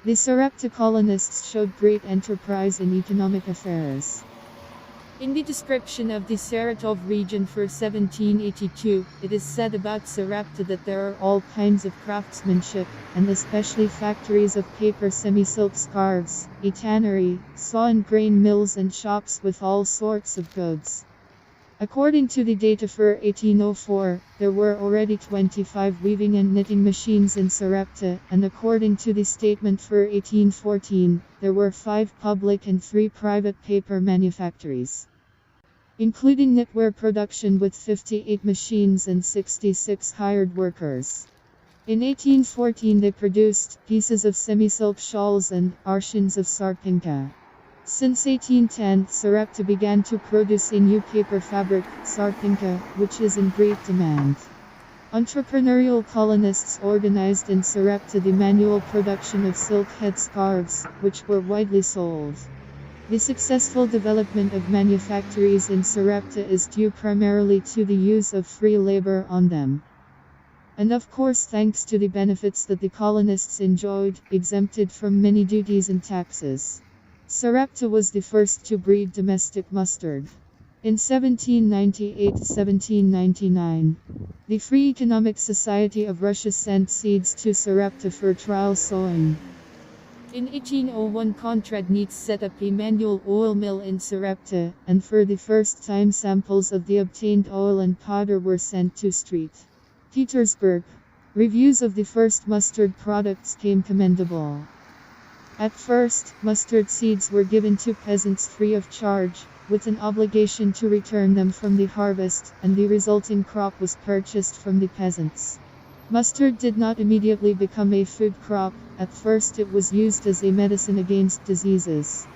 The Sarepta colonists showed great enterprise in economic affairs. In the description of the Saratov region for 1782, it is said about Sarepta that there are all kinds of craftsmanship, and especially factories of paper semi-silk scarves, a tannery, saw and grain mills and shops with all sorts of goods. According to the data for 1804, there were already 25 weaving and knitting machines in Sarepta, and according to the statement for 1814, there were 5 public and 3 private paper manufactories, including knitwear production with 58 machines and 66 hired workers. In 1814 they produced pieces of semi-silk shawls and arshins of sarpinka. Since 1810, Sarepta began to produce a new paper fabric, sarpinka, which is in great demand. Entrepreneurial colonists organized in Sarepta the manual production of silk head scarves, which were widely sold. The successful development of manufactories in Sarepta is due primarily to the use of free labor on them. And of course thanks to the benefits that the colonists enjoyed, exempted from many duties and taxes. Sarepta was the first to breed domestic mustard. In 1798-1799, the Free Economic Society of Russia sent seeds to Sarepta for trial sowing. In 1801 Contradniks set up a manual oil mill in Sarepta, and for the first time samples of the obtained oil and powder were sent to St. Petersburg. Reviews of the first mustard products came commendable. At first, mustard seeds were given to peasants free of charge, with an obligation to return them from the harvest, and the resulting crop was purchased from the peasants. Mustard did not immediately become a food crop. At first it was used as a medicine against diseases.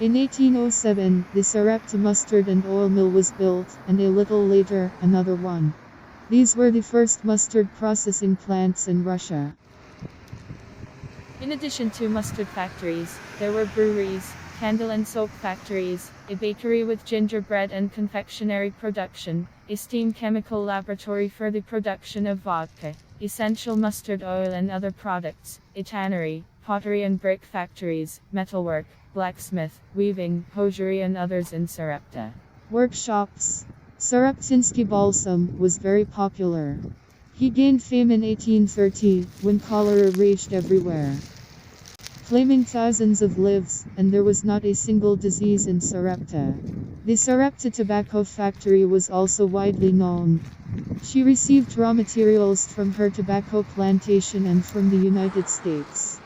In 1807, the Sarepta mustard and oil mill was built, and a little later, another one. These were the first mustard processing plants in Russia. In addition to mustard factories, there were breweries, candle and soap factories, a bakery with gingerbread and confectionery production, a steam chemical laboratory for the production of vodka, essential mustard oil and other products, a tannery, pottery and brick factories, metalwork, blacksmith, weaving, hosiery and others in Sarepta. Workshops. Sareptinsky balsam was very popular. He gained fame in 1830, when cholera raged everywhere, claiming thousands of lives, and there was not a single disease in Sarepta. The Sarepta tobacco factory was also widely known. She received raw materials from her tobacco plantation and from the United States.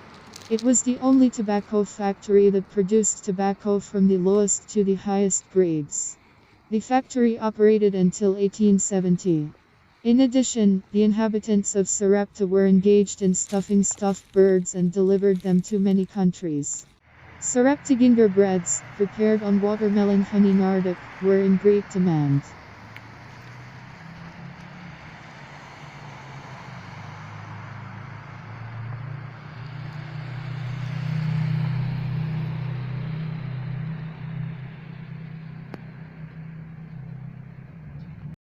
It was the only tobacco factory that produced tobacco from the lowest to the highest grades. The factory operated until 1870. In addition, the inhabitants of Sarepta were engaged in stuffing stuffed birds and delivered them to many countries. Sarepta gingerbreads, prepared on watermelon honey nardoc, were in great demand.